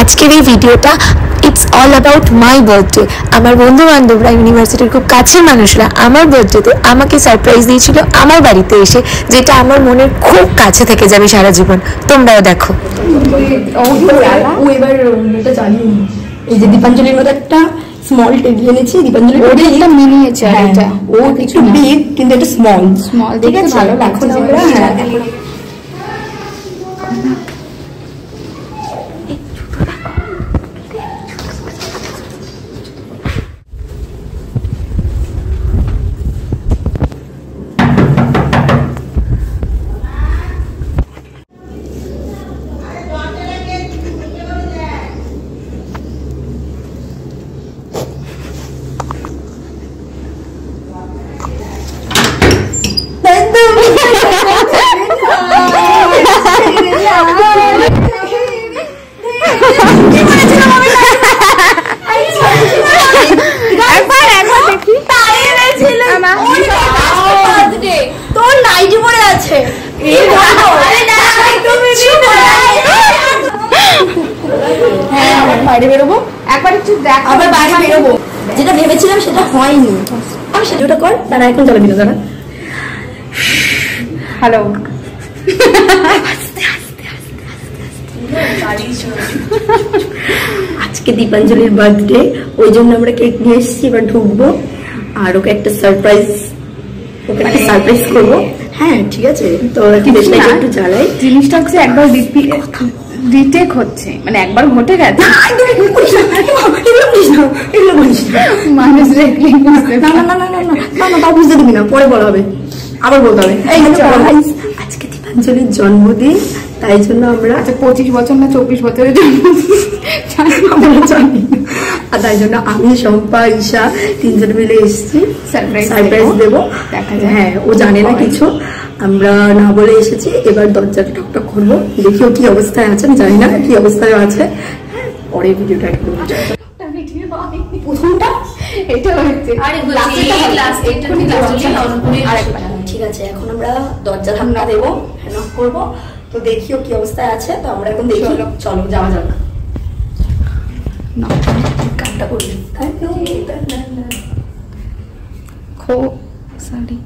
আজকের এই ভিডিওটা it's all about my birthday. আমার বন্ধু বান্ধবরা, ইউনিভার্সিটির খুব কাছের মানুষরা আমার বার্থডেতে আমাকে সারপ্রাইজ দিয়েছিল আমার বাড়িতে এসে, যেটা আমার মনের খুব কাছে থেকে যাবে সারা জীবন। তোমরাও দেখো। ও এবার এটা জানি, এই যে দীপাঞ্জলির মতো একটা স্মল টেডি এনেছি। দীপাঞ্জলির ওটা একটা মিনিয়েচার, এটা ও একটু বিগ কিন্তু এটা স্মল ঠিক আছে। ভালো লাগছে আমরা তোর নাইটি পরে আছে। বাইরে বেরোবো, একবার একটু দেখ, আবার বাইরে বেরোবো। যেটা ভেবেছিলাম সেটা হয়নি, আমি সেটা কর। তারা এখন চলে দিল তারা। হ্যালো, আজকে দীপাঞ্জলির বার্থডে, ওই জন্য আমরা কেক নিয়ে এসেছি। এবার ঢুকবো আর ওকে একটা সারপ্রাইজ করবো। হ্যাঁ ঠিক আছে, তো কি বেশ একটু জ্বালাই জিনিসটা হচ্ছে একবার রিটেক হচ্ছে, মানে একবার ঘটে গেছে। মানুষ দেখলেই বুঝতে তা বুঝতে দিবি না, পরে বলা হবে, আবার বলতে হবে। আজকে দীপাঞ্জলির জন্মদিন, তাই জন্য আমরা 25 বছর না 24 বছরের জন্য জানি, আর তাই জন্য আমি, শম্পা, ঈশা তিনজন মিলে এসেছি সারপ্রাইজ দেবো। হ্যাঁ, ও জানে না কিছু, আমরা না বলে এসেছি। এবার দরজাটা টকটক করবো, দেখি ও কি অবস্থায় আছে। আমি জানি না কি অবস্থায় আছে, পরে ভিডিওটা একটু ঠিক আছে। এখন আমরা দরজা ধাক্কা দেবো, নক করবো, তো দেখিও কি অবস্থায় আছে। তো আমরা এখন দেখি, চলো যাওয়া যাক। কাজটা করি সরি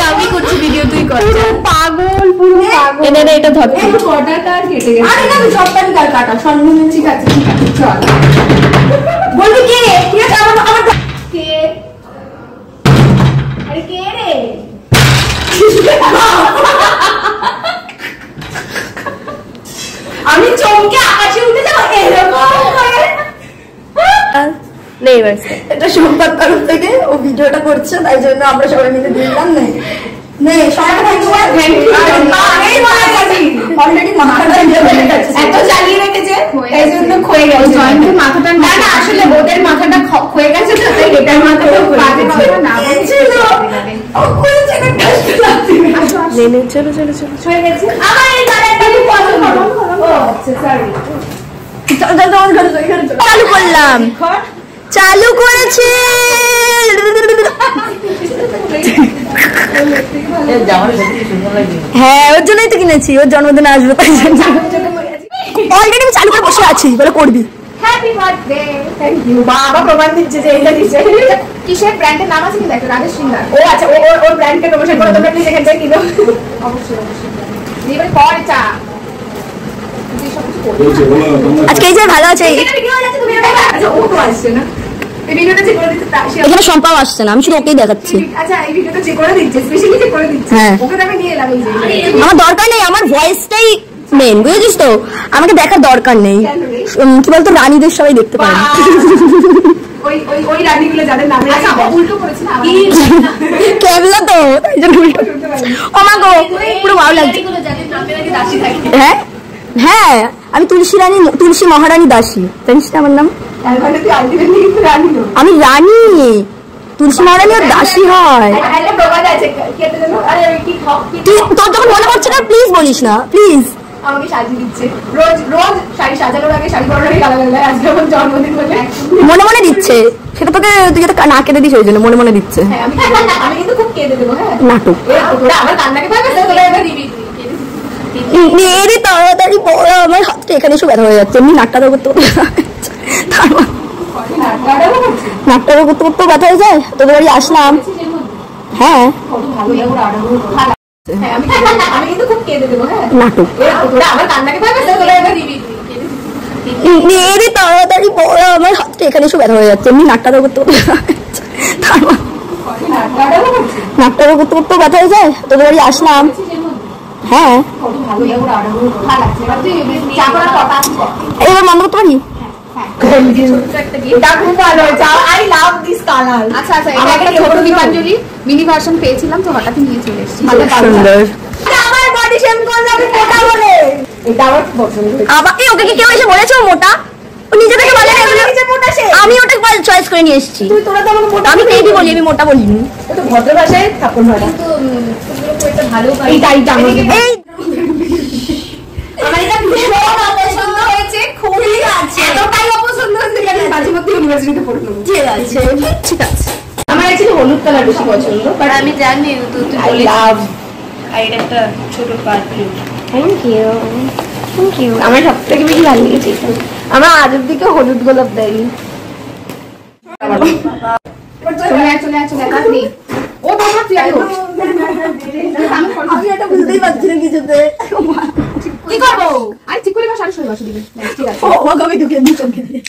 আমি করছি ভিডিও, তুই কর। পাগল, পুরো পাগল। এটা ধর, কটাটা আর কেটে গেছে। আরে না, সবটাই কাটা সম্পূর্ণ। ঠিক আছে চল, বলবি কে? ঠিক আছে, আমার কে? আরে কে রে? আমি চমকে আকাশে উঠে যাবো এরকম করে। এটা সংবাদ তরফ থেকে ও ভিডিওটা করছে, তাই জন্য আমরা সবাই মিলে দিলাম। এত জ্বালিয়ে রেখেছে, এই জন্য ক্ষয়ে গেছে মাথাটা। না না, আসলে বোধের মাথাটা ক্ষয়ে গেছে, তো তাই এটার মাথাটা চলো চলো চলো হয়ে গেছে। চালু করলাম, চালু করেছি। হ্যাঁ, ওর জন্যই তো কিনেছি, ওর জন্মদিন আসবে তাই জন্য। অলরেডি আমি চালু করে বসে আছি, বলে করবি। Happy birthday. Thank you. বাবা প্রমাণ দিচ্ছে যে এটা দিচ্ছে। কিসের ব্র্যান্ডের নাম আছে কি দেখো? রাজেশ সিংহার। ও আচ্ছা, ওর ব্র্যান্ডকে প্রমোশন করো তোমরা, প্লিজ এখান থেকে কিনো। অবশ্যই অবশ্যই। এবার পরে চা আজকে এই যে ভালো আছে। আচ্ছা, ও তো আসছে না এই ভিডিওটা, যে করে দিচ্ছে এখানে সম্পাও আসছে না, আমি শুধু ওকেই দেখাচ্ছি। আচ্ছা, এই ভিডিওটা যে করে দিচ্ছে, স্পেশালি যে করে দিচ্ছে, ওকে আমি নিয়ে এলাম। আমার দরকার নেই, আমার ভয়েসটাই মেন, বুঝেছিস তো? আমাকে দেখার দরকার নেই। কি বলতো, রানীদের সবাই দেখতে পারে। ওই রানীগুলো যাদের নামে উল্টো করেছে না, কেবলা তো তাই জন্য উল্টো। ও মা গো, পুরো ভালো লাগছে। হ্যাঁ হ্যাঁ, আমি তুলসী মহারানী দাসী, জানিস না আমার নাম? আমি রানী। তুলসী মহারানী দাসী হয়। একটা প্রবাদ আছে কেটে দেবো আরে কি তোর যখন মনে পড়ছে না প্লিজ বলিস না প্লিজ। আমাকে সাজিয়ে দিচ্ছে রোজ রোজ শাড়ি সাজানোর আগে শাড়ি পরার আগে গালাগাল দেয়। আজকে আমার জন্মদিন বলে মনে মনে দিচ্ছে সেটা তোকে তুই যাতে না কেঁদে দিস ওই জন্য মনে মনে দিচ্ছে। হ্যাঁ আমি কিন্তু খুব কেঁদে দেবো। হ্যাঁ নাটক তোরা আমার কান্নাকে পাবে তোরা এবার দিবি মেয়েরই তাড়াতাড়ি বড় আমার হাতটা এখানে এসে ব্যথা হয়ে যাচ্ছে এমনি নাকটাও করতে করতে নাকটাও করতে করতে ব্যথা হয়ে যায় তোদের বাড়ি আসলাম। হ্যাঁ আমি কিন্তু খুব কেঁদে দেবো। হ্যাঁ নাটক তোরা আমার কান্নাকে পাবে তোরা এবার দিবি মেয়েরই তাড়াতাড়ি বড় আমার হাতটা এখানে এসে ব্যথা হয়ে যাচ্ছে এমনি নাকটাও করতে করতে নাকটাও করতে করতে ব্যথা হয়ে যায় তোদের বাড়ি আসলাম। হ্যাঁ এবার বন্ধ করতে পারি। মিনি ভার্সন পেয়েছিলাম তো হঠাৎ নিয়ে চলে এসেছি। ওকে কি কেউ এসে বলেছে মোটা? ও নিজে থেকে বলে আমি ওটা চয়েস করে নিয়ে এসেছি। আমি বেবি বলি আমি মোটা বলিনি। ভদ্র ভাষায় থাপ্পড় মারা ভালো আমার এটা ভীষণ অপছন্দ হয়েছে। খুবই আছে এতটাই অপছন্দ হয়েছে যে আমি মাঝে মধ্যে ইউনিভার্সিটিতে পড়ে নেব। ঠিক আছে ঠিক আছে। আমার অ্যাকচুয়ালি হলুদ কালার বেশি পছন্দ বাট আমি জানি তুই আই লাভ এটা একটা ছোট perfume. Thank you thank you. আমার সব থেকে বেশি ভালো লেগেছে আমার আজের দিকে হলুদ গোলাপ দেয়নি। চলে কাটনি ও বাবা তুই আয় আমি এটা বুঝতেই পারছি না কিছুতে কি করবো। আরে ঠিক করে শাড়ি সরে বসে দিবি ঠিক আছে। ও কবে ঢুকে দিই চমকে দিয়ে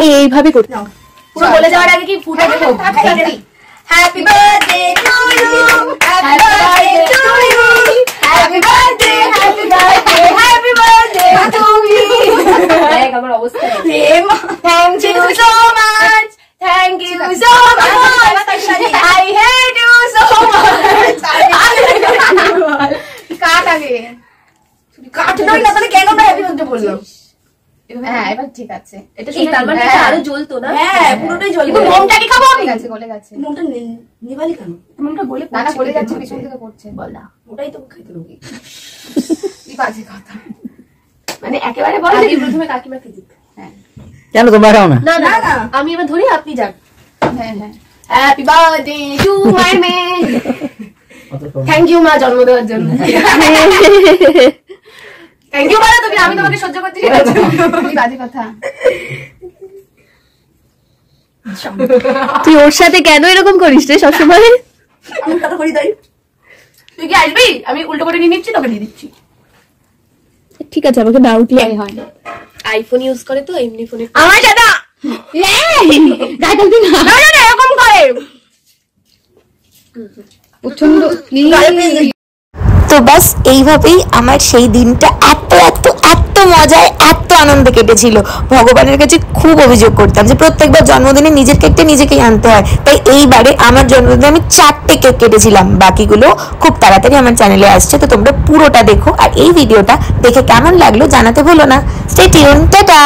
এইভাবে করতে পুরো বলে যাওয়ার আগে কি ফুটে দেবো। Happy birthday to you happy birthday to you happy birthday happy birthday happy birthday to you. দেখ আমার অবস্থা thank you so much thank you so much I hate you so much. Cut আগে কাট নয় না তাহলে কেন না happy birthday বললাম। হ্যাঁ এবার ঠিক আছে এটা তার মানে আরো জ্বলতো না। হ্যাঁ পুরোটাই জ্বলতো কিন্তু মোমটা কি খাবো আমি। ঠিক আছে গলে গেছে মোমটা নিভালি কেন মোমটা গলে না না গলে যাচ্ছে পিছন থেকে পড়ছে বল না ওটাই তো খাইতে রোগী কি বাজে কথা মানে একেবারে বল আমি প্রথমে কাকিমাকে দিই। হ্যাঁ কেন তোমরা খাও না? না না আমি এবার ধরি আপনি যান। হ্যাঁ হ্যাঁ হ্যাপি বার্থডে টু মাই মে থ্যাংক ইউ মা জন্ম দেওয়ার জন্য। থ্যাংক ইউ বলো তুমি আমি তোমাকে সহ্য করতে বাজে কথা। তুই ওর সাথে কেন এরকম করিস রে সবসময়? আমি কথা করি তাই তুই কি আসবি আমি উল্টো করে নিয়ে নিচ্ছি তোকে দিয়ে দিচ্ছি। ঠিক আছে আমাকে না উঠলে হয় আইফোন ইউজ করে তো এমনি ফোনে আমার সাথে এরকম করে প্রচন্ড তো বাস এইভাবেই আমার সেই দিনটা এত এত এত মজায় এত আনন্দে কেটেছিল। ভগবানের কাছে খুব অভিযোগ করতাম যে প্রত্যেকবার জন্মদিনে নিজের কেকটা নিজেকেই আনতে হয়, তাই এইবারে আমার জন্মদিনে আমি 4টে কেক কেটেছিলাম। বাকিগুলো খুব তাড়াতাড়ি আমার চ্যানেলে আসছে, তো তোমরা পুরোটা দেখো। আর এই ভিডিওটা দেখে কেমন লাগলো জানাতে ভুলো না। Stay tune, tata.